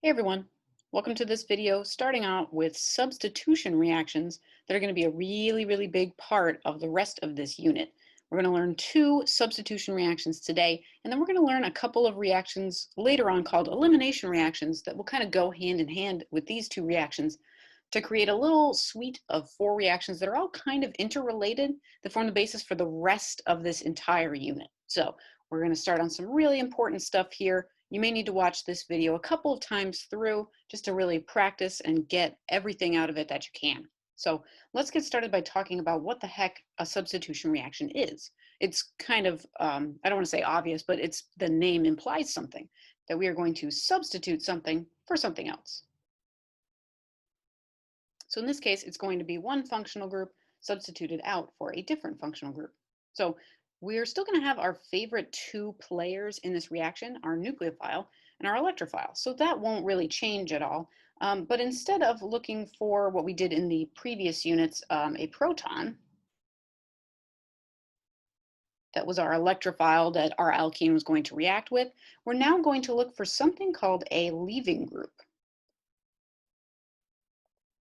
Hey everyone, welcome to this video starting out with substitution reactions that are going to be a really big part of the rest of this unit. We're going to learn two substitution reactions today, and then we're going to learn a couple of reactions later on called elimination reactions that will kind of go hand in hand with these two reactions to create a little suite of four reactions that are all kind of interrelated that form the basis for the rest of this entire unit. So we're going to start on some really important stuff here. You may need to watch this video a couple of times through just to really practice and get everything out of it that you can. So let's get started by talking about what the heck a substitution reaction is. It's kind of, I don't want to say obvious, but the name implies something, that we are going to substitute something for something else. So in this case, it's going to be one functional group substituted out for a different functional group. So we're still going to have our favorite two players in this reaction, our nucleophile and our electrophile. So that won't really change at all. But instead of looking for what we did in the previous units, a proton, that was our electrophile that our alkene was going to react with, we're now going to look for something called a leaving group.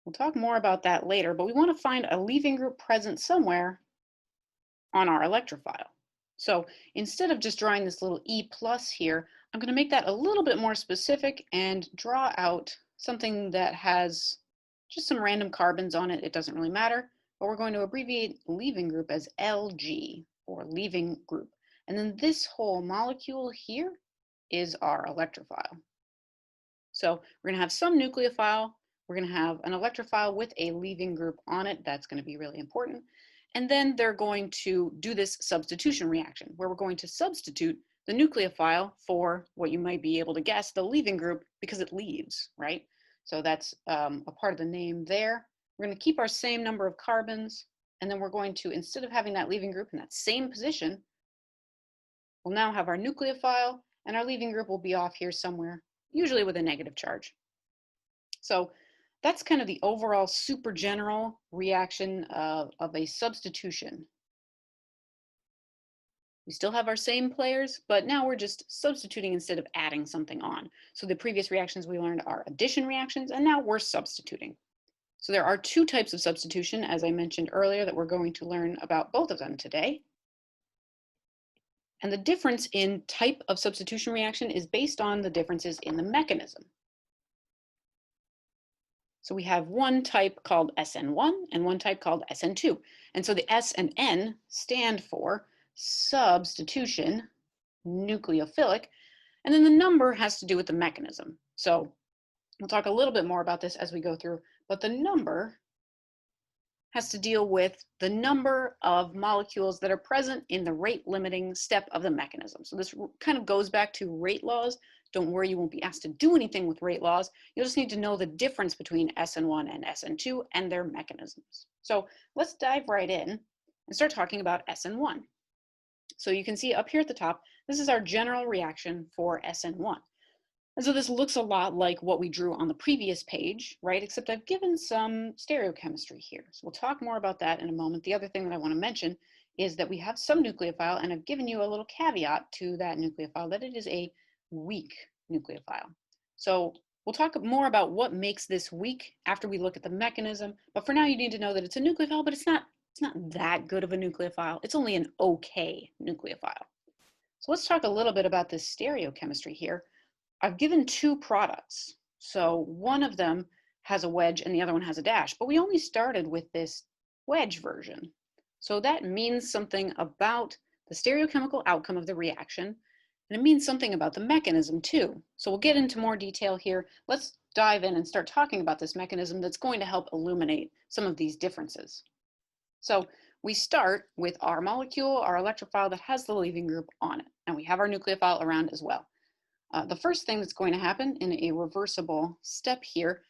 We'll talk more about that later, but we want to find a leaving group present somewhere on our electrophile. So instead of just drawing this little E plus here, I'm going to make that a little bit more specific and draw out something that has just some random carbons on it. It doesn't really matter, but we're going to abbreviate leaving group as LG, or leaving group. And then this whole molecule here is our electrophile. So we're going to have some nucleophile. We're going to have an electrophile with a leaving group on it. That's going to be really important. And then they're going to do this substitution reaction where we're going to substitute the nucleophile for what you might be able to guess, the leaving group, because it leaves, right? So that's a part of the name there. We're going to keep our same number of carbons, and then we're going to, instead of having that leaving group in that same position, we'll now have our nucleophile, and our leaving group will be off here somewhere, usually with a negative charge. So that's kind of the overall super general reaction of a substitution. We still have our same players, but now we're just substituting instead of adding something on. So the previous reactions we learned are addition reactions, and now we're substituting. So there are two types of substitution, as I mentioned earlier, that we're going to learn about both of them today. And the difference in type of substitution reaction is based on the differences in the mechanism. So we have one type called SN1 and one type called SN2. And so the S and N stand for substitution nucleophilic, and then the number has to do with the mechanism. So we'll talk a little bit more about this as we go through, but the number has to deal with the number of molecules that are present in the rate limiting step of the mechanism. So this kind of goes back to rate laws. Don't worry, you won't be asked to do anything with rate laws. You'll just need to know the difference between SN1 and SN2 and their mechanisms. So let's dive right in and start talking about SN1. So you can see up here at the top, this is our general reaction for SN1. And so this looks a lot like what we drew on the previous page, right? Except I've given some stereochemistry here. So we'll talk more about that in a moment. The other thing that I want to mention is that we have some nucleophile, and I've given you a little caveat to that nucleophile, that it is a weak nucleophile. So we'll talk more about what makes this weak after we look at the mechanism. But for now, you need to know that it's a nucleophile, but it's not that good of a nucleophile. It's only an okay nucleophile. So let's talk a little bit about this stereochemistry here. I've given two products. So one of them has a wedge and the other one has a dash, but we only started with this wedge version. So that means something about the stereochemical outcome of the reaction, and it means something about the mechanism too. So we'll get into more detail here. Let's dive in and start talking about this mechanism that's going to help illuminate some of these differences. So we start with our molecule, our electrophile that has the leaving group on it, and we have our nucleophile around as well. The first thing that's going to happen in a reversible step here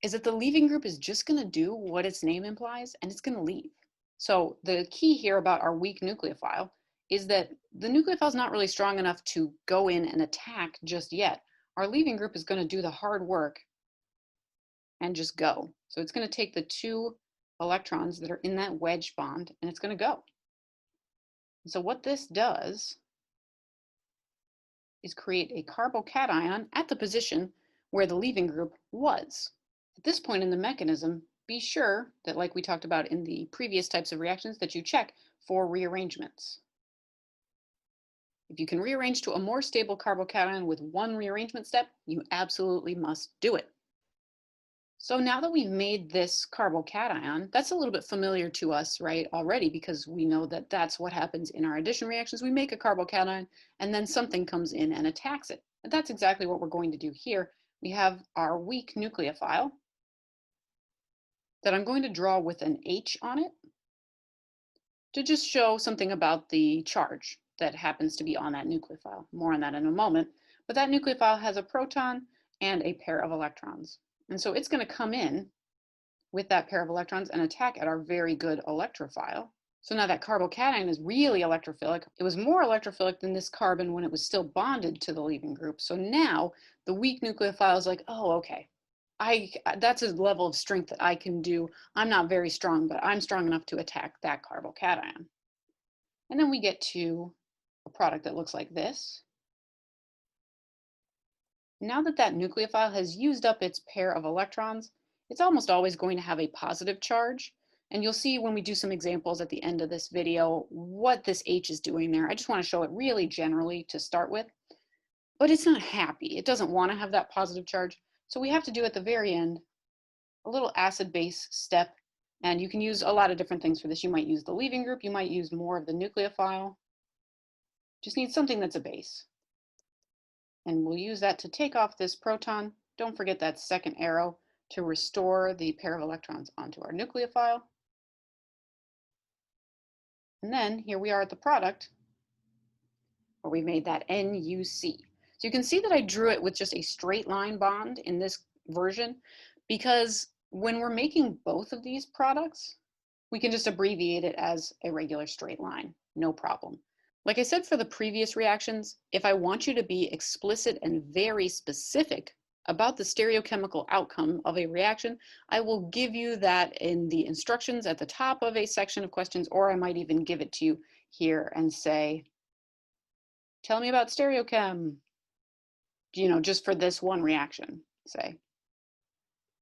is that the leaving group is just going to do what its name implies, and it's going to leave. So the key here about our weak nucleophile is that the nucleophile is not really strong enough to go in and attack just yet. Our leaving group is going to do the hard work and just go. So it's going to take the two electrons that are in that wedge bond, and it's going to go. So what this does is create a carbocation at the position where the leaving group was. At this point in the mechanism, be sure that, like we talked about in the previous types of reactions, that you check for rearrangements. If you can rearrange to a more stable carbocation with one rearrangement step, you absolutely must do it. So now that we've made this carbocation, that's a little bit familiar to us, right, already, because we know that that's what happens in our addition reactions. We make a carbocation and then something comes in and attacks it. And that's exactly what we're going to do here. We have our weak nucleophile that I'm going to draw with an H on it to just show something about the charge that happens to be on that nucleophile. More on that in a moment. But that nucleophile has a proton and a pair of electrons. And so it's going to come in with that pair of electrons and attack at our very good electrophile. So now that carbocation is really electrophilic. It was more electrophilic than this carbon when it was still bonded to the leaving group. So now the weak nucleophile is like, oh, okay, that's a level of strength that I can do. I'm not very strong, but I'm strong enough to attack that carbocation. And then we get to a product that looks like this. Now that that nucleophile has used up its pair of electrons, it's almost always going to have a positive charge. And you'll see when we do some examples at the end of this video what this H is doing there. I just want to show it really generally to start with. But it's not happy. It doesn't want to have that positive charge. So we have to do at the very end a little acid-base step. And you can use a lot of different things for this. You might use the leaving group. You might use more of the nucleophile. Just need something that's a base. And we'll use that to take off this proton. Don't forget that second arrow to restore the pair of electrons onto our nucleophile. And then here we are at the product where we made that NUC. So you can see that I drew it with just a straight line bond in this version, because when we're making both of these products, we can just abbreviate it as a regular straight line, no problem. Like I said for the previous reactions, if I want you to be explicit and very specific about the stereochemical outcome of a reaction, I will give you that in the instructions at the top of a section of questions, or I might even give it to you here and say, tell me about stereochem, just for this one reaction, say.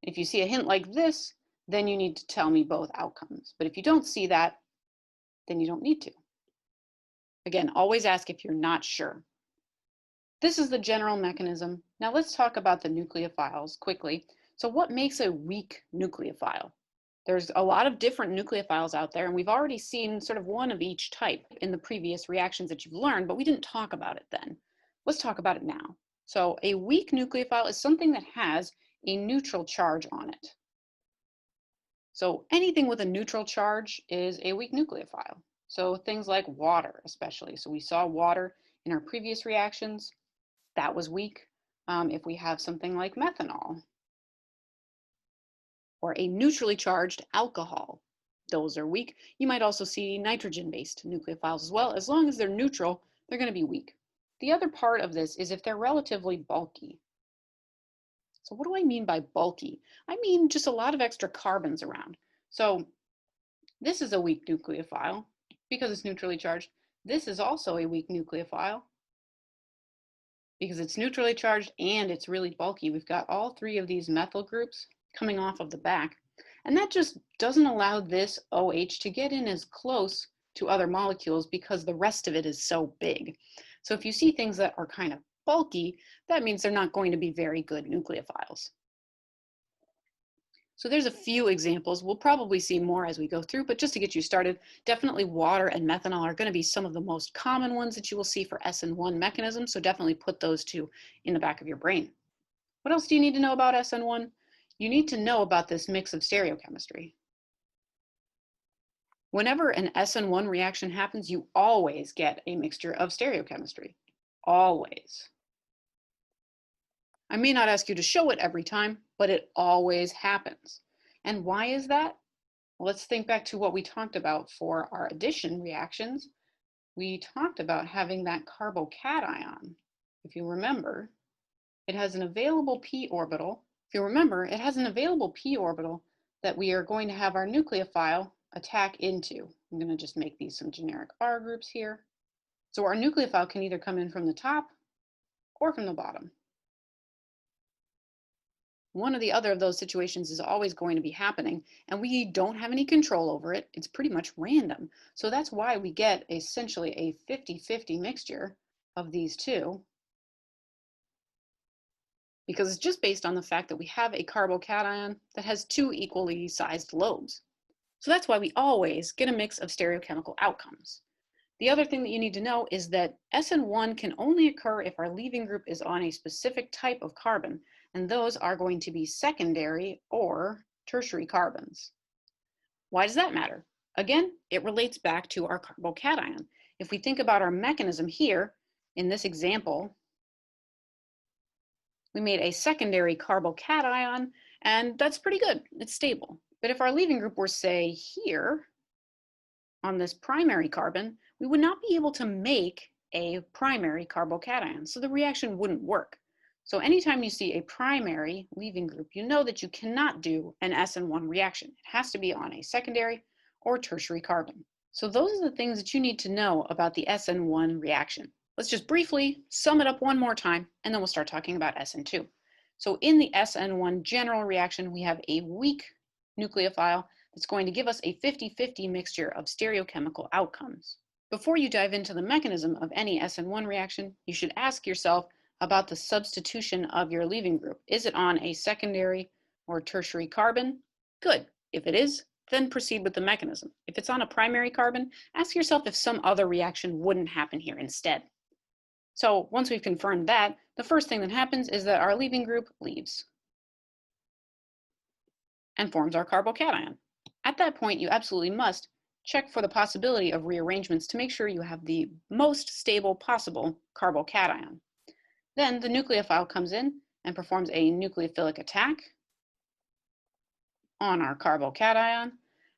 If you see a hint like this, then you need to tell me both outcomes. But if you don't see that, then you don't need to. Again, always ask if you're not sure. This is the general mechanism. Now let's talk about the nucleophiles quickly. So what makes a weak nucleophile? There's a lot of different nucleophiles out there, and we've already seen sort of one of each type in the previous reactions that you've learned, but we didn't talk about it then. Let's talk about it now. So a weak nucleophile is something that has a neutral charge on it. So anything with a neutral charge is a weak nucleophile. So things like water, especially. So we saw water in our previous reactions. That was weak. If we have something like methanol or a neutrally charged alcohol, those are weak. You might also see nitrogen-based nucleophiles as well. As long as they're neutral, they're going to be weak. The other part of this is if they're relatively bulky. So what do I mean by bulky? I mean just a lot of extra carbons around. So this is a weak nucleophile because it's neutrally charged. This is also a weak nucleophile because it's neutrally charged and it's really bulky. We've got all three of these methyl groups coming off of the back. And that just doesn't allow this OH to get in as close to other molecules because the rest of it is so big. So if you see things that are kind of bulky, that means they're not going to be very good nucleophiles. So there's a few examples. We'll probably see more as we go through, but just to get you started, definitely water and methanol are going to be some of the most common ones that you will see for SN1 mechanisms. So definitely put those two in the back of your brain. What else do you need to know about SN1? You need to know about this mix of stereochemistry. Whenever an SN1 reaction happens, you always get a mixture of stereochemistry. Always. I may not ask you to show it every time, but it always happens. And why is that? Well, let's think back to what we talked about for our addition reactions. We talked about having that carbocation. If you remember, it has an available p orbital. If you remember, it has an available p orbital that we are going to have our nucleophile attack into. I'm going to just make these some generic R groups here. So our nucleophile can either come in from the top or from the bottom. One or the other of those situations is always going to be happening, and we don't have any control over it. It's pretty much random. So that's why we get essentially a 50-50 mixture of these two, because it's just based on the fact that we have a carbocation that has two equally sized lobes. So that's why we always get a mix of stereochemical outcomes. The other thing that you need to know is that SN1 can only occur if our leaving group is on a specific type of carbon, and those are going to be secondary or tertiary carbons. Why does that matter? Again, it relates back to our carbocation. If we think about our mechanism here, in this example, we made a secondary carbocation, and that's pretty good. It's stable. But if our leaving group were, say, here, on this primary carbon, we would not be able to make a primary carbocation, so the reaction wouldn't work. So anytime you see a primary leaving group, you know that you cannot do an SN1 reaction. It has to be on a secondary or tertiary carbon. So those are the things that you need to know about the SN1 reaction. Let's just briefly sum it up one more time, and then we'll start talking about SN2. So in the SN1 general reaction, we have a weak nucleophile that's going to give us a 50-50 mixture of stereochemical outcomes. Before you dive into the mechanism of any SN1 reaction, you should ask yourself about the substitution of your leaving group. Is it on a secondary or tertiary carbon? Good. If it is, then proceed with the mechanism. If it's on a primary carbon, ask yourself if some other reaction wouldn't happen here instead. So once we've confirmed that, the first thing that happens is that our leaving group leaves and forms our carbocation. At that point, you absolutely must check for the possibility of rearrangements to make sure you have the most stable possible carbocation. Then the nucleophile comes in and performs a nucleophilic attack on our carbocation,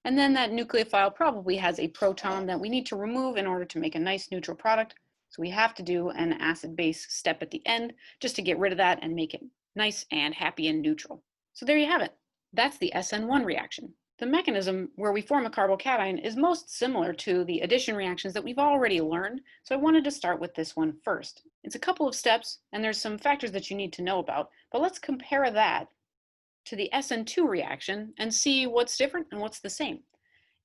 and then that nucleophile probably has a proton that we need to remove in order to make a nice neutral product. So we have to do an acid-base step at the end just to get rid of that and make it nice and happy and neutral. So there you have it. That's the SN1 reaction. The mechanism where we form a carbocation is most similar to the addition reactions that we've already learned, so I wanted to start with this one first. It's a couple of steps, and there's some factors that you need to know about, but let's compare that to the SN2 reaction and see what's different and what's the same.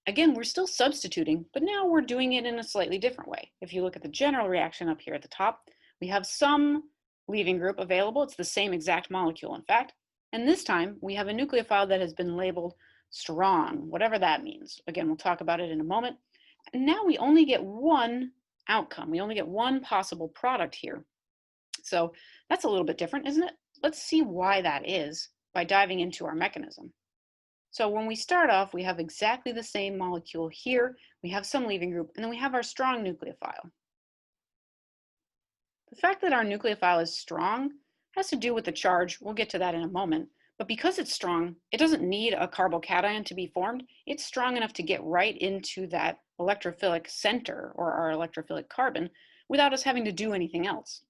Again, we're still substituting, but now we're doing it in a slightly different way. If you look at the general reaction up here at the top, we have some leaving group available. It's the same exact molecule, in fact, and this time we have a nucleophile that has been labeled strong, whatever that means. Again, we'll talk about it in a moment. And now we only get one outcome. We only get one possible product here. So that's a little bit different, isn't it? Let's see why that is by diving into our mechanism. So when we start off, we have exactly the same molecule here. We have some leaving group, and then we have our strong nucleophile. The fact that our nucleophile is strong has to do with the charge. We'll get to that in a moment. But because it's strong, it doesn't need a carbocation to be formed. It's strong enough to get right into that electrophilic center, or our electrophilic carbon, without us having to do anything else.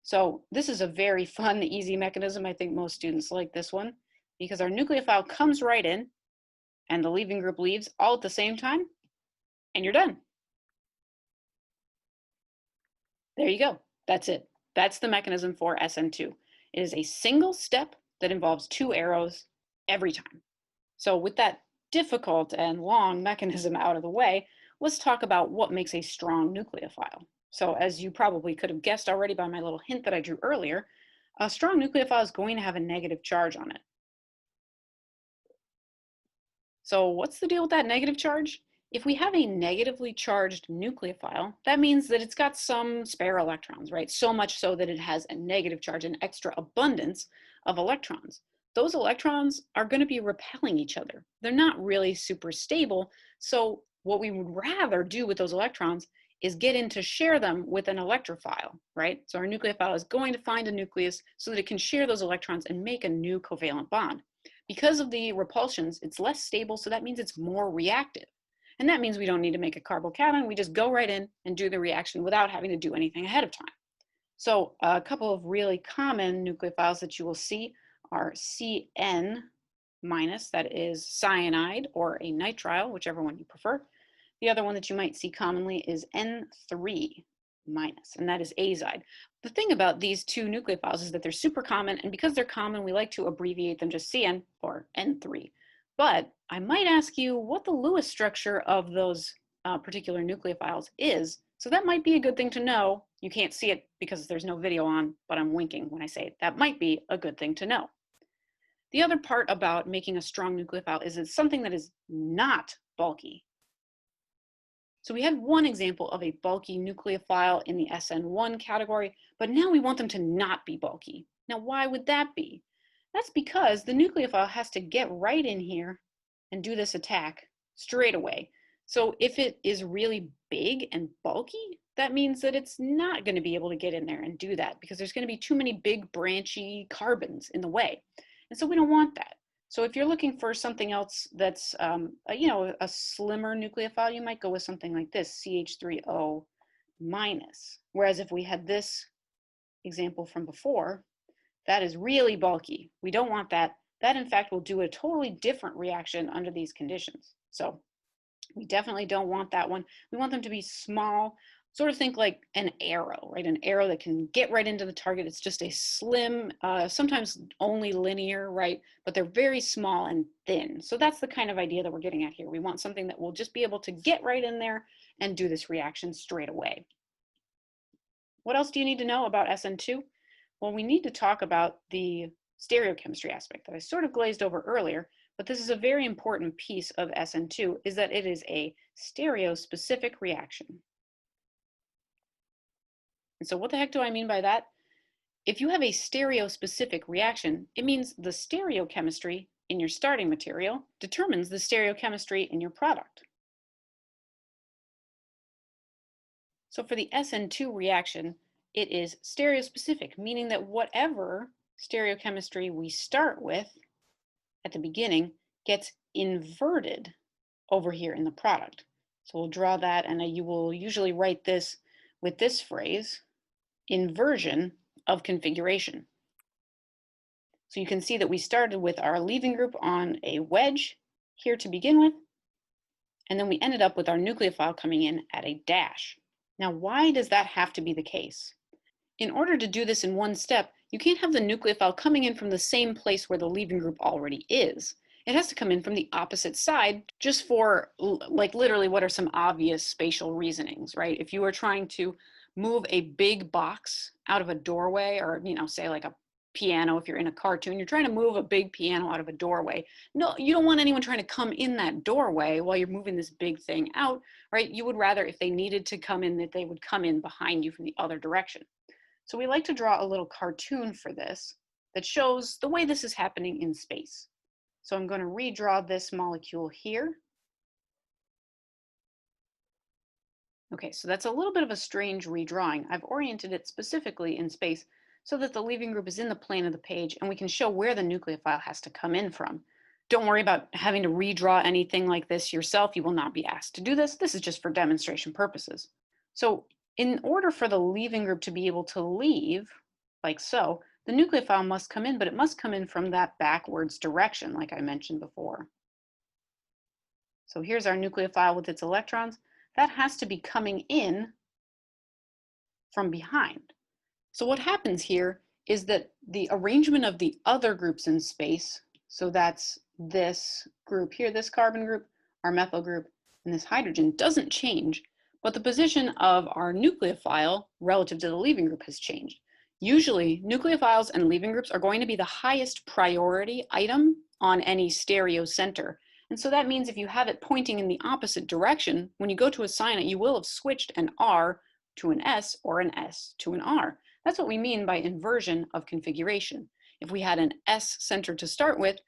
So this is a very fun, easy mechanism. I think most students like this one, because our nucleophile comes right in, and the leaving group leaves all at the same time, and you're done. There you go. That's it. That's the mechanism for SN2. It is a single step that involves two arrows every time. So with that difficult and long mechanism out of the way, let's talk about what makes a strong nucleophile. So as you probably could have guessed already by my little hint that I drew earlier, a strong nucleophile is going to have a negative charge on it. So what's the deal with that negative charge? If we have a negatively charged nucleophile, that means that it's got some spare electrons, right? So much so that it has a negative charge, an extra abundance of electrons. Those electrons are going to be repelling each other. They're not really super stable. So what we would rather do with those electrons is get in to share them with an electrophile, right? So our nucleophile is going to find a nucleus so that it can share those electrons and make a new covalent bond. Because of the repulsions, it's less stable, so that means it's more reactive. And that means we don't need to make a carbocation. We just go right in and do the reaction without having to do anything ahead of time. So a couple of really common nucleophiles that you will see are CN-, that is cyanide or a nitrile, whichever one you prefer. The other one that you might see commonly is N3-, and that is azide. The thing about these two nucleophiles is that they're super common, and because they're common, we like to abbreviate them just CN or N3. But I might ask you what the Lewis structure of those particular nucleophiles is, so that might be a good thing to know. You can't see it because there's no video on, but I'm winking when I say it. That might be a good thing to know. The other part about making a strong nucleophile is it's something that is not bulky. So we had one example of a bulky nucleophile in the SN1 category, but now we want them to not be bulky. Now, why would that be? That's because the nucleophile has to get right in here and do this attack straight away. So if it is really big and bulky, that means that it's not going to be able to get in there and do that because there's going to be too many big branchy carbons in the way. And so we don't want that. So if you're looking for something else that's, a slimmer nucleophile, you might go with something like this, CH3O minus. Whereas if we had this example from before, that is really bulky. We don't want that. That, in fact, will do a totally different reaction under these conditions. So we definitely don't want that one. We want them to be small. Sort of think like an arrow, right? An arrow that can get right into the target. It's just a slim, sometimes only linear, right? But they're very small and thin. So that's the kind of idea that we're getting at here. We want something that will just be able to get right in there and do this reaction straight away. What else do you need to know about SN2? Well, we need to talk about the stereochemistry aspect that I sort of glazed over earlier, but this is a very important piece of SN2, is that it is a stereospecific reaction. And so what the heck do I mean by that? If you have a stereospecific reaction, it means the stereochemistry in your starting material determines the stereochemistry in your product. So for the SN2 reaction, it is stereospecific, meaning that whatever stereochemistry we start with at the beginning gets inverted over here in the product. So we'll draw that, and you will usually write this with this phrase, inversion of configuration. So you can see that we started with our leaving group on a wedge here to begin with, and then we ended up with our nucleophile coming in at a dash. Now, why does that have to be the case? In order to do this in one step, you can't have the nucleophile coming in from the same place where the leaving group already is. It has to come in from the opposite side, just for like literally what are some obvious spatial reasonings, right? If you were trying to move a big box out of a doorway, or say like a piano, if you're in a cartoon, you're trying to move a big piano out of a doorway. No, you don't want anyone trying to come in that doorway while you're moving this big thing out, right? You would rather, if they needed to come in, that they would come in behind you from the other direction. So we like to draw a little cartoon for this that shows the way this is happening in space. So I'm going to redraw this molecule here. Okay, so that's a little bit of a strange redrawing. I've oriented it specifically in space so that the leaving group is in the plane of the page and we can show where the nucleophile has to come in from. Don't worry about having to redraw anything like this yourself. You will not be asked to do this. This is just for demonstration purposes. So in order for the leaving group to be able to leave, like so, the nucleophile must come in, but it must come in from that backwards direction, like I mentioned before. So here's our nucleophile with its electrons. That has to be coming in from behind. So what happens here is that the arrangement of the other groups in space, so that's this group here, this carbon group, our methyl group, and this hydrogen, doesn't change, but the position of our nucleophile relative to the leaving group has changed. Usually, nucleophiles and leaving groups are going to be the highest priority item on any stereo center. And so that means if you have it pointing in the opposite direction, when you go to assign it, you will have switched an R to an S or an S to an R. That's what we mean by inversion of configuration. If we had an S center to start with,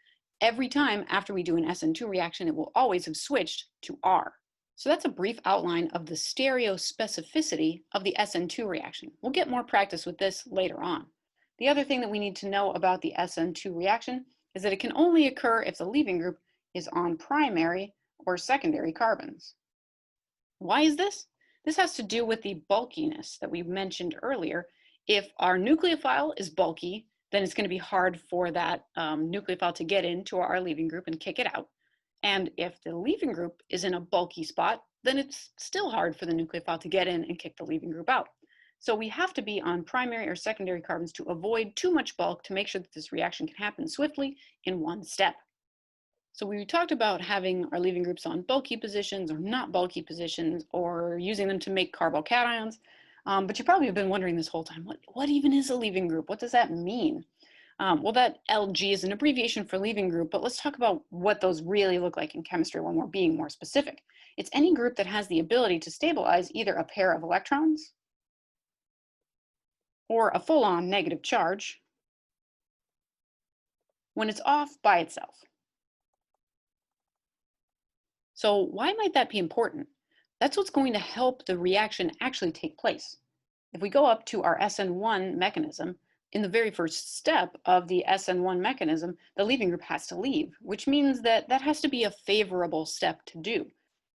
every time after we do an SN2 reaction, it will always have switched to R. So that's a brief outline of the stereospecificity of the SN2 reaction. We'll get more practice with this later on. The other thing that we need to know about the SN2 reaction is that it can only occur if the leaving group is on primary or secondary carbons. Why is this? This has to do with the bulkiness that we mentioned earlier. If our nucleophile is bulky, then it's going to be hard for that nucleophile to get into our leaving group and kick it out. And if the leaving group is in a bulky spot, then it's still hard for the nucleophile to get in and kick the leaving group out. So we have to be on primary or secondary carbons to avoid too much bulk to make sure that this reaction can happen swiftly in one step. So we talked about having our leaving groups on bulky positions or not bulky positions, or using them to make carbocations. But you probably have been wondering this whole time, what even is a leaving group? What does that mean? Well, that LG is an abbreviation for leaving group, but let's talk about what those really look like in chemistry when we're being more specific. It's any group that has the ability to stabilize either a pair of electrons or a full-on negative charge when it's off by itself. So why might that be important? That's what's going to help the reaction actually take place. If we go up to our SN1 mechanism, in the very first step of the SN1 mechanism, the leaving group has to leave, which means that that has to be a favorable step to do.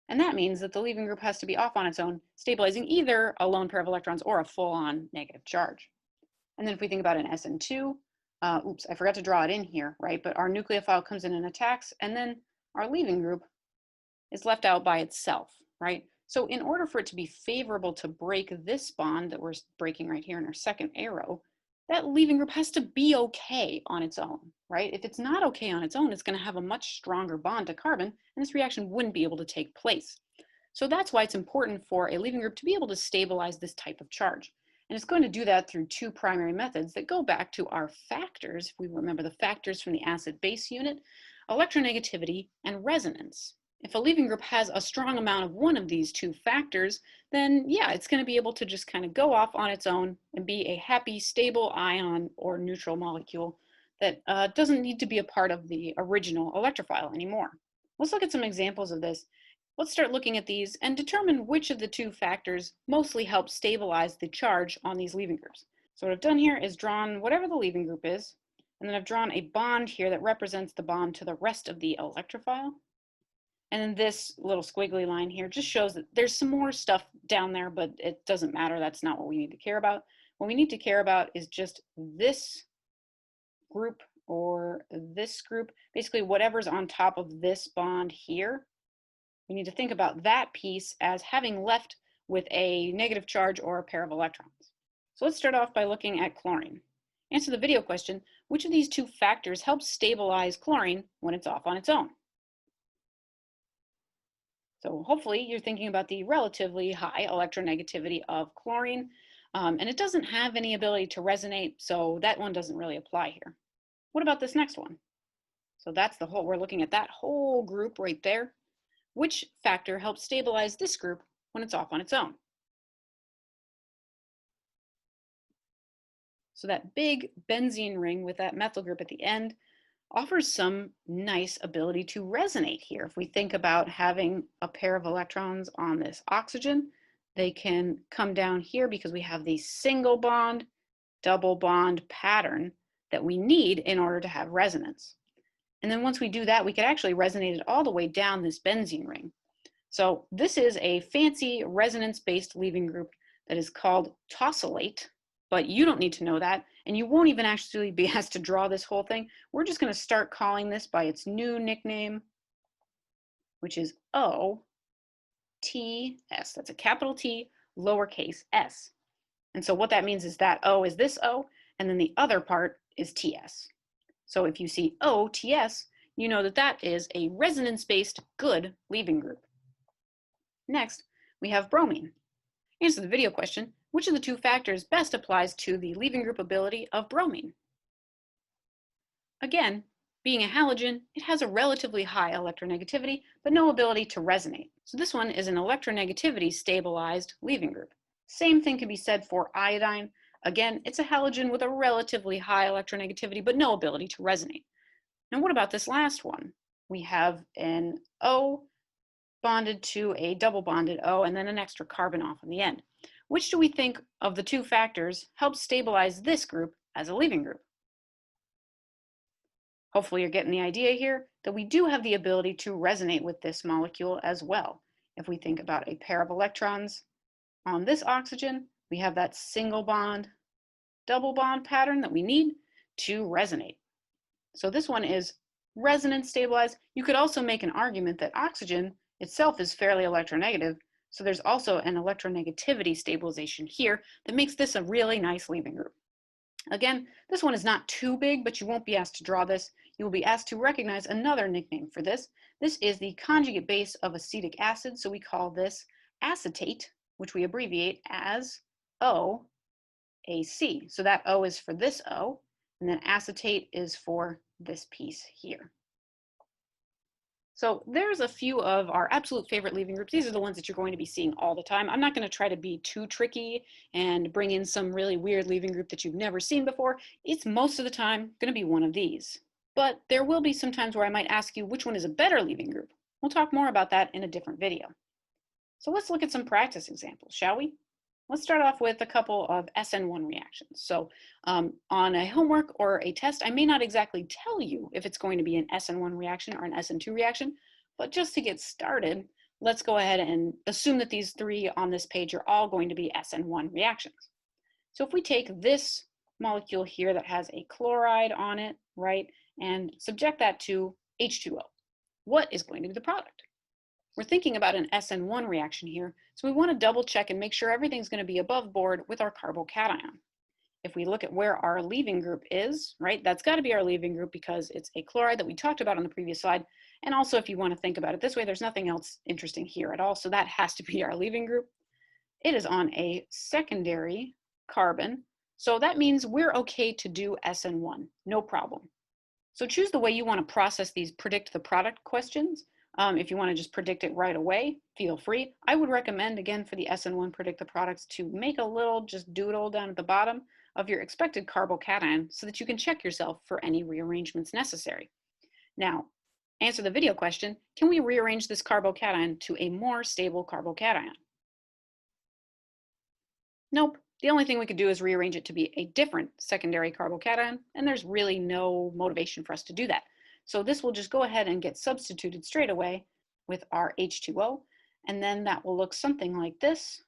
And that means that the leaving group has to be off on its own, stabilizing either a lone pair of electrons or a full-on negative charge. And then if we think about an SN2, oops, I forgot to draw it in here, right? But our nucleophile comes in and attacks, and then our leaving group is left out by itself, right? So in order for it to be favorable to break this bond that we're breaking right here in our second arrow, that leaving group has to be okay on its own, right? If it's not okay on its own, it's going to have a much stronger bond to carbon, and this reaction wouldn't be able to take place. So that's why it's important for a leaving group to be able to stabilize this type of charge. And it's going to do that through two primary methods that go back to our factors, if we remember the factors from the acid-base unit, electronegativity and resonance. If a leaving group has a strong amount of one of these two factors, then yeah, it's going to be able to just kind of go off on its own and be a happy, stable ion or neutral molecule that doesn't need to be a part of the original electrophile anymore. Let's look at some examples of this. Let's start looking at these and determine which of the two factors mostly help stabilize the charge on these leaving groups. So what I've done here is drawn whatever the leaving group is, and then I've drawn a bond here that represents the bond to the rest of the electrophile. And then this little squiggly line here just shows that there's some more stuff down there, but it doesn't matter. That's not what we need to care about. What we need to care about is just this group or this group, basically whatever's on top of this bond here. We need to think about that piece as having left with a negative charge or a pair of electrons. So let's start off by looking at chlorine. Answer the video question, which of these two factors helps stabilize chlorine when it's off on its own? So hopefully you're thinking about the relatively high electronegativity of chlorine, and it doesn't have any ability to resonate, so that one doesn't really apply here. What about this next one? So that's the whole, we're looking at that whole group right there. Which factor helps stabilize this group when it's off on its own? So that big benzene ring with that methyl group at the end offers some nice ability to resonate here. If we think about having a pair of electrons on this oxygen, they can come down here because we have the single bond, double bond pattern that we need in order to have resonance. And then once we do that, we could actually resonate it all the way down this benzene ring. So this is a fancy resonance-based leaving group that is called tosylate, but you don't need to know that, and you won't even actually be asked to draw this whole thing. We're just going to start calling this by its new nickname, which is OTS. That's a capital T, lowercase s. And so what that means is that O is this O, and then the other part is TS. So if you see OTS, you know that that is a resonance-based good leaving group. Next, we have bromine. Answer the video question, which of the two factors best applies to the leaving group ability of bromine? Again, being a halogen, it has a relatively high electronegativity, but no ability to resonate. So this one is an electronegativity stabilized leaving group. Same thing can be said for iodine. Again, it's a halogen with a relatively high electronegativity, but no ability to resonate. Now what about this last one? We have an O bonded to a double bonded O and then an extra carbon off in the end. Which do we think of the two factors helps stabilize this group as a leaving group? Hopefully you're getting the idea here that we do have the ability to resonate with this molecule as well. If we think about a pair of electrons on this oxygen, we have that single bond, double bond pattern that we need to resonate. So this one is resonance stabilized. You could also make an argument that oxygen itself is fairly electronegative, So there's also an electronegativity stabilization here that makes this a really nice leaving group. Again, this one is not too big, but you won't be asked to draw this. You will be asked to recognize another nickname for this. This is the conjugate base of acetic acid, so we call this acetate, which we abbreviate as OAC. So that O is for this O, and then acetate is for this piece here. So there's a few of our absolute favorite leaving groups. These are the ones that you're going to be seeing all the time. I'm not going to try to be too tricky and bring in some really weird leaving group that you've never seen before. It's most of the time going to be one of these. But there will be some times where I might ask you which one is a better leaving group. We'll talk more about that in a different video. So let's look at some practice examples, shall we? Let's start off with a couple of SN1 reactions. So on a homework or a test, I may not exactly tell you if it's going to be an SN1 reaction or an SN2 reaction, but just to get started, let's go ahead and assume that these three on this page are all going to be SN1 reactions. So if we take this molecule here that has a chloride on it, right, and subject that to H2O, what is going to be the product? We're thinking about an SN1 reaction here, so we want to double check and make sure everything's going to be above board with our carbocation. If we look at where our leaving group is, right, that's got to be our leaving group because it's a chloride that we talked about on the previous slide. And also, if you want to think about it this way, there's nothing else interesting here at all, so that has to be our leaving group. It is on a secondary carbon, so that means we're okay to do SN1, no problem. So choose the way you want to process these predict the product questions. If you want to just predict it right away, feel free. I would recommend, again, for the SN1 predict the products to make a little just doodle down at the bottom of your expected carbocation so that you can check yourself for any rearrangements necessary. Now, answer the video question, can we rearrange this carbocation to a more stable carbocation? Nope. The only thing we could do is rearrange it to be a different secondary carbocation, and there's really no motivation for us to do that. So this will just go ahead and get substituted straight away with our H2O, and then that will look something like this.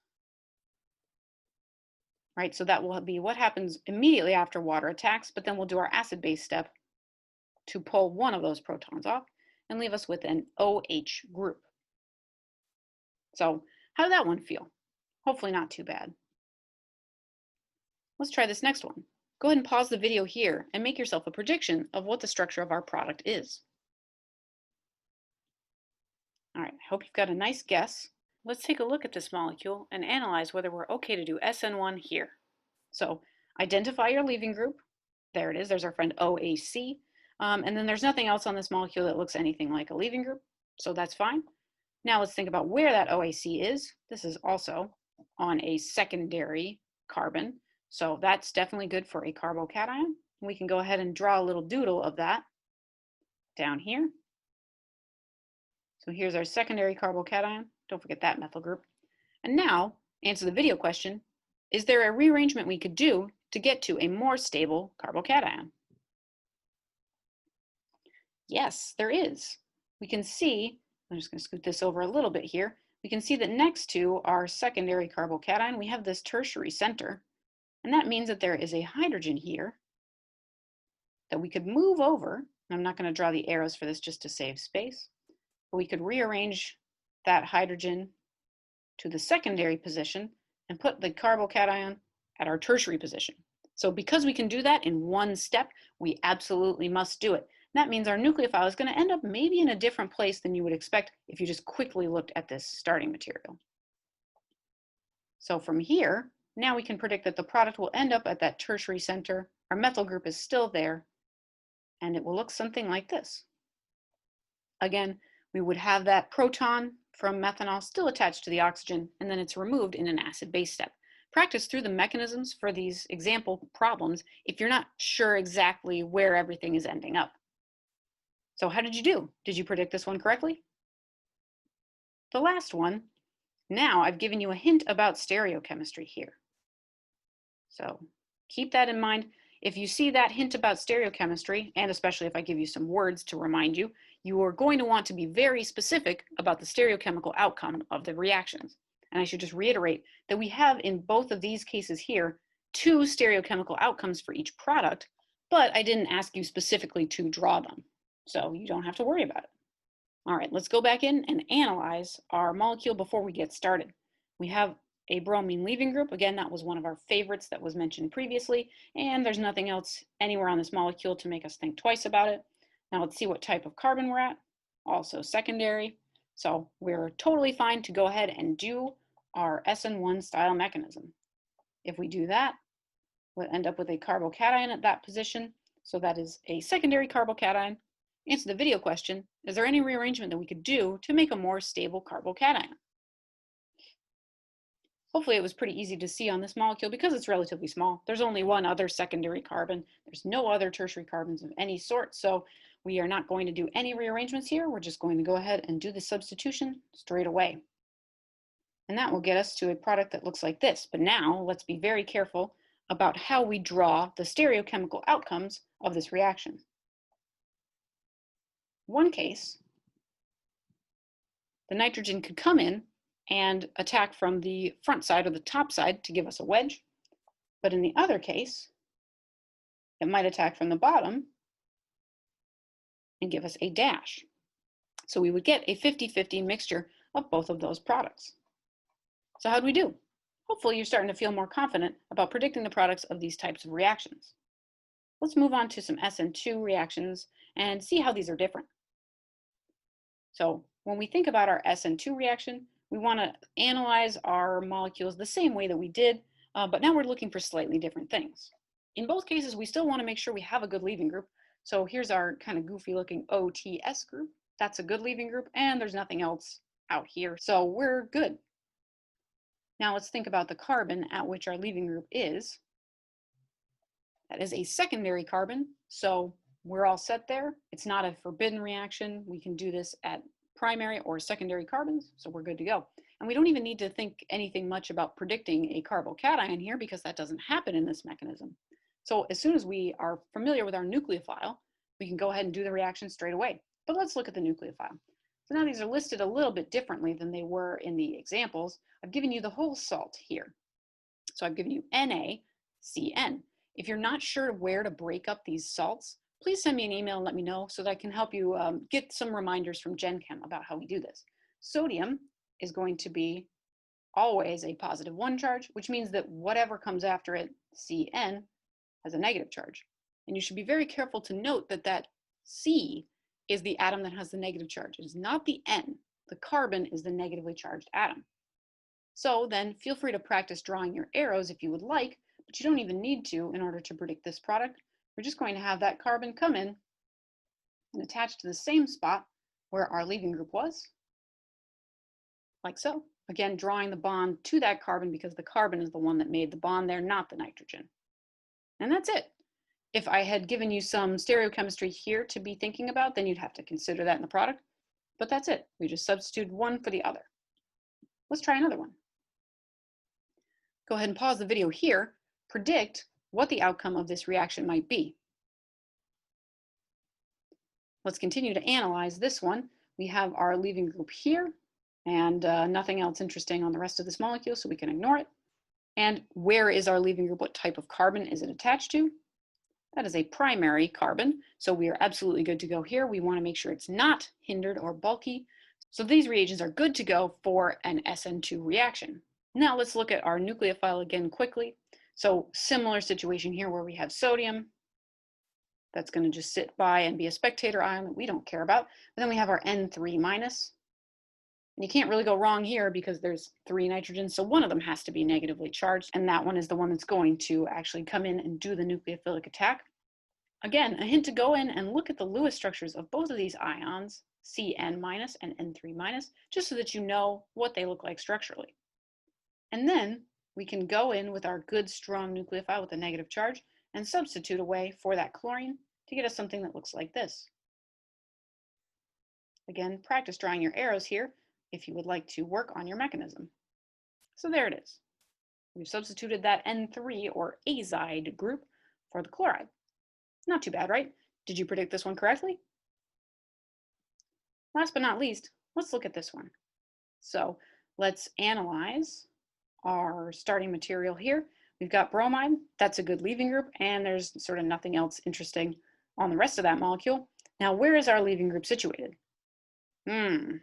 Right, so that will be what happens immediately after water attacks, but then we'll do our acid-base step to pull one of those protons off and leave us with an OH group. So how did that one feel? Hopefully not too bad. Let's try this next one. Go ahead and pause the video here and make yourself a prediction of what the structure of our product is. All right, I hope you've got a nice guess. Let's take a look at this molecule and analyze whether we're okay to do SN1 here. So identify your leaving group. There it is, there's our friend OAC. And then there's nothing else on this molecule that looks anything like a leaving group, so that's fine. Now let's think about where that OAC is. This is also on a secondary carbon. So that's definitely good for a carbocation. We can go ahead and draw a little doodle of that down here. So here's our secondary carbocation. Don't forget that methyl group. And now, answer the video question, is there a rearrangement we could do to get to a more stable carbocation? Yes, there is. We can see, I'm just going to scoot this over a little bit here. We can see that next to our secondary carbocation, we have this tertiary center. And that means that there is a hydrogen here that we could move over. I'm not going to draw the arrows for this just to save space. But we could rearrange that hydrogen to the secondary position and put the carbocation at our tertiary position. So because we can do that in one step, we absolutely must do it. That means our nucleophile is going to end up maybe in a different place than you would expect if you just quickly looked at this starting material. So from here, now we can predict that the product will end up at that tertiary center. Our methyl group is still there, and it will look something like this. Again, we would have that proton from methanol still attached to the oxygen, and then it's removed in an acid-base step. Practice through the mechanisms for these example problems if you're not sure exactly where everything is ending up. So how did you do? Did you predict this one correctly? The last one, now I've given you a hint about stereochemistry here. So keep that in mind. If you see that hint about stereochemistry, and especially if I give you some words to remind you, you are going to want to be very specific about the stereochemical outcome of the reactions. And I should just reiterate that we have in both of these cases here, 2 stereochemical outcomes for each product, but I didn't ask you specifically to draw them. So you don't have to worry about it. All right, let's go back in and analyze our molecule before we get started. We have a bromine leaving group. Again, that was one of our favorites that was mentioned previously, and there's nothing else anywhere on this molecule to make us think twice about it. Now let's see what type of carbon we're at. Also secondary. So we're totally fine to go ahead and do our SN1 style mechanism. If we do that, we'll end up with a carbocation at that position. So that is a secondary carbocation. Answer the video question, is there any rearrangement that we could do to make a more stable carbocation? Hopefully it was pretty easy to see on this molecule because it's relatively small. There's only one other secondary carbon. There's no other tertiary carbons of any sort. So we are not going to do any rearrangements here. We're just going to go ahead and do the substitution straight away. And that will get us to a product that looks like this. But now let's be very careful about how we draw the stereochemical outcomes of this reaction. One case, the nitrogen could come in and attack from the front side or the top side to give us a wedge. But in the other case, it might attack from the bottom and give us a dash. So we would get a 50-50 mixture of both of those products. So how'd we do? Hopefully you're starting to feel more confident about predicting the products of these types of reactions. Let's move on to some SN2 reactions and see how these are different. So when we think about our SN2 reaction, we want to analyze our molecules the same way that we did, but now we're looking for slightly different things. In both cases, we still want to make sure we have a good leaving group. So here's our kind of goofy looking OTS group. That's a good leaving group, and there's nothing else out here. So we're good. Now let's think about the carbon at which our leaving group is. That is a secondary carbon, so we're all set there. It's not a forbidden reaction. We can do this at primary or secondary carbons, so we're good to go. And we don't even need to think anything much about predicting a carbocation here because that doesn't happen in this mechanism. So as soon as we are familiar with our nucleophile, we can go ahead and do the reaction straight away. But let's look at the nucleophile. So now these are listed a little bit differently than they were in the examples. I've given you the whole salt here. So I've given you NaCN. If you're not sure where to break up these salts, please send me an email and let me know so that I can help you get some reminders from Gen Chem about how we do this. Sodium is going to be always a +1 charge, which means that whatever comes after it, Cn, has a negative charge. And you should be very careful to note that that C is the atom that has the negative charge. It is not the N. The carbon is the negatively charged atom. So then feel free to practice drawing your arrows if you would like, but you don't even need to in order to predict this product. We're just going to have that carbon come in and attach to the same spot where our leaving group was, like so. Again, drawing the bond to that carbon because the carbon is the one that made the bond there, not the nitrogen. And that's it. If I had given you some stereochemistry here to be thinking about, then you'd have to consider that in the product. But that's it. We just substituted one for the other. Let's try another one. Go ahead and pause the video here. Predict what the outcome of this reaction might be. Let's continue to analyze this one. We have our leaving group here and nothing else interesting on the rest of this molecule, so we can ignore it. And where is our leaving group? What type of carbon is it attached to? That is a primary carbon, so we are absolutely good to go here. We want to make sure it's not hindered or bulky. So these reagents are good to go for an SN2 reaction. Now let's look at our nucleophile again quickly. So similar situation here where we have sodium. That's going to just sit by and be a spectator ion that we don't care about. But then we have our N3 minus. And you can't really go wrong here because there's 3 nitrogens, so one of them has to be negatively charged, and that one is the one that's going to actually come in and do the nucleophilic attack. Again, a hint to go in and look at the Lewis structures of both of these ions, Cn minus and N3 minus, just so that you know what they look like structurally. And then we can go in with our good strong nucleophile with a negative charge and substitute away for that chlorine to get us something that looks like this. Again, practice drawing your arrows here if you would like to work on your mechanism. So there it is. We've substituted that N3 or azide group for the chloride. Not too bad, right? Did you predict this one correctly? Last but not least, let's look at this one. So let's analyze our starting material here. We've got bromide, that's a good leaving group, and there's sort of nothing else interesting on the rest of that molecule. Now, where is our leaving group situated? Hmm.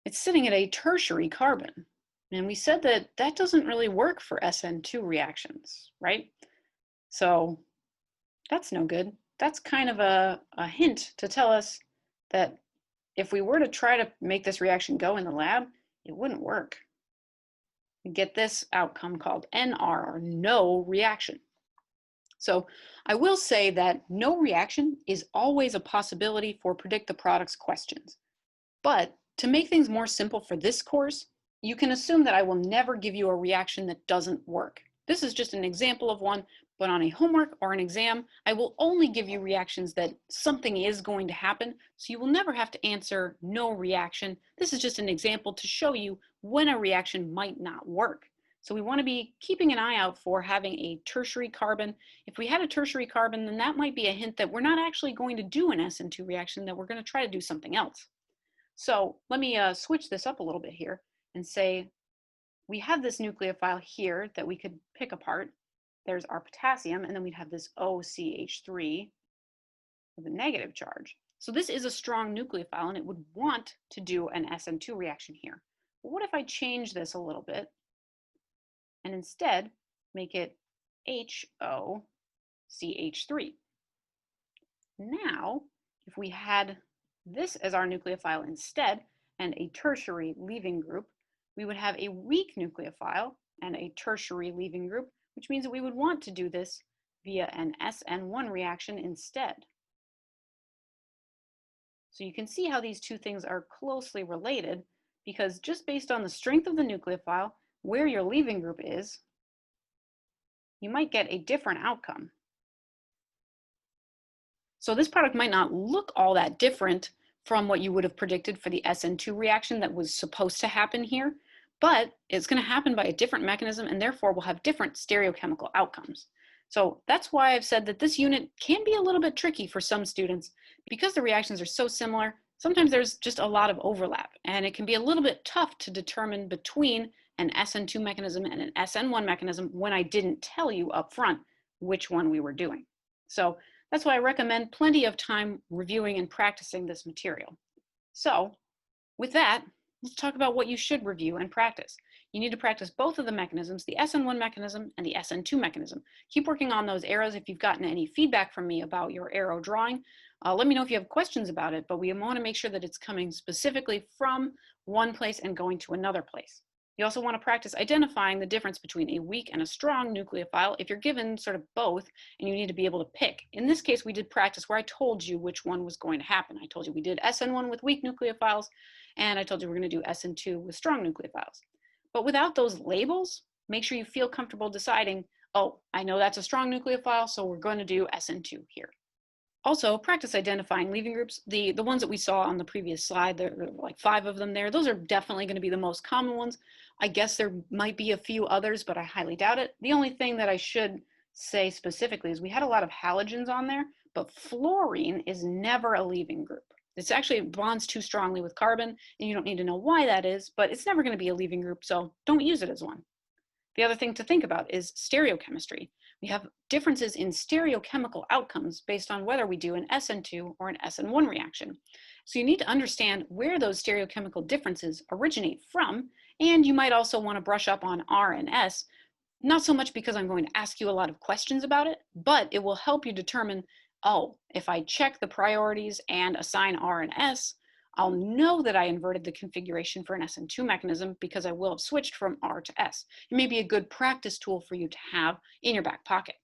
It's sitting at a tertiary carbon. And we said that that doesn't really work for SN2 reactions, right? So that's no good. That's kind of a hint to tell us that if we were to try to make this reaction go in the lab, it wouldn't work. We get this outcome called NR, or no reaction. So I will say that no reaction is always a possibility for predict the products questions. But to make things more simple for this course, you can assume that I will never give you a reaction that doesn't work. This is just an example of one, but on a homework or an exam, I will only give you reactions that something is going to happen, so you will never have to answer no reaction. This is just an example to show you when a reaction might not work. So we want to be keeping an eye out for having a tertiary carbon. If we had a tertiary carbon, then that might be a hint that we're not actually going to do an SN2 reaction, that we're going to try to do something else. So let me switch this up a little bit here and say we have this nucleophile here that we could pick apart. There's our potassium, and then we'd have this OCH3 with a negative charge. So this is a strong nucleophile, and it would want to do an SN2 reaction here. But what if I change this a little bit and instead make it HOCH3? Now, if we had this as our nucleophile instead and a tertiary leaving group, we would have a weak nucleophile and a tertiary leaving group, which means that we would want to do this via an SN1 reaction instead. So you can see how these two things are closely related, because just based on the strength of the nucleophile, where your leaving group is, you might get a different outcome. So this product might not look all that different from what you would have predicted for the SN2 reaction that was supposed to happen here, but it's going to happen by a different mechanism and therefore will have different stereochemical outcomes. So that's why I've said that this unit can be a little bit tricky for some students because the reactions are so similar. Sometimes there's just a lot of overlap, and it can be a little bit tough to determine between an SN2 mechanism and an SN1 mechanism when I didn't tell you up front which one we were doing. So that's why I recommend plenty of time reviewing and practicing this material. So with that, let's talk about what you should review and practice. You need to practice both of the mechanisms, the SN1 mechanism and the SN2 mechanism. Keep working on those arrows. If you've gotten any feedback from me about your arrow drawing, let me know if you have questions about it, but we want to make sure that it's coming specifically from one place and going to another place. You also want to practice identifying the difference between a weak and a strong nucleophile if you're given sort of both and you need to be able to pick. In this case, we did practice where I told you which one was going to happen. I told you we did SN1 with weak nucleophiles, and I told you we're going to do SN2 with strong nucleophiles. But without those labels, make sure you feel comfortable deciding, oh, I know that's a strong nucleophile, so we're going to do SN2 here. Also, practice identifying leaving groups. The ones that we saw on the previous slide, there are like 5 of them there. Those are definitely going to be the most common ones. I guess there might be a few others, but I highly doubt it. The only thing that I should say specifically is we had a lot of halogens on there, but fluorine is never a leaving group. It's actually bonds too strongly with carbon, and you don't need to know why that is, but it's never going to be a leaving group, so don't use it as one. The other thing to think about is stereochemistry. We have differences in stereochemical outcomes based on whether we do an SN2 or an SN1 reaction. So you need to understand where those stereochemical differences originate from, and you might also want to brush up on R and S, not so much because I'm going to ask you a lot of questions about it, but it will help you determine, oh, if I check the priorities and assign R and S, I'll know that I inverted the configuration for an SN2 mechanism because I will have switched from R to S. It may be a good practice tool for you to have in your back pocket.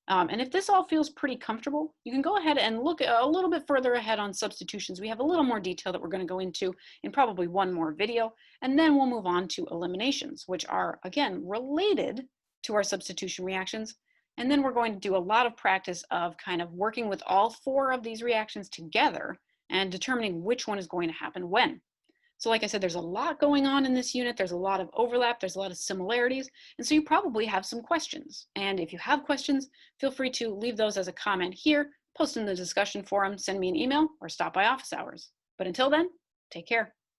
And if this all feels pretty comfortable, you can go ahead and look a little bit further ahead on substitutions. We have a little more detail that we're going to go into in probably one more video, and then we'll move on to eliminations, which are, again, related to our substitution reactions. And then we're going to do a lot of practice of kind of working with all 4 of these reactions together and determining which one is going to happen when. So like I said, there's a lot going on in this unit. There's a lot of overlap. There's a lot of similarities. And so you probably have some questions. And if you have questions, feel free to leave those as a comment here, post in the discussion forum, send me an email, or stop by office hours. But until then, take care.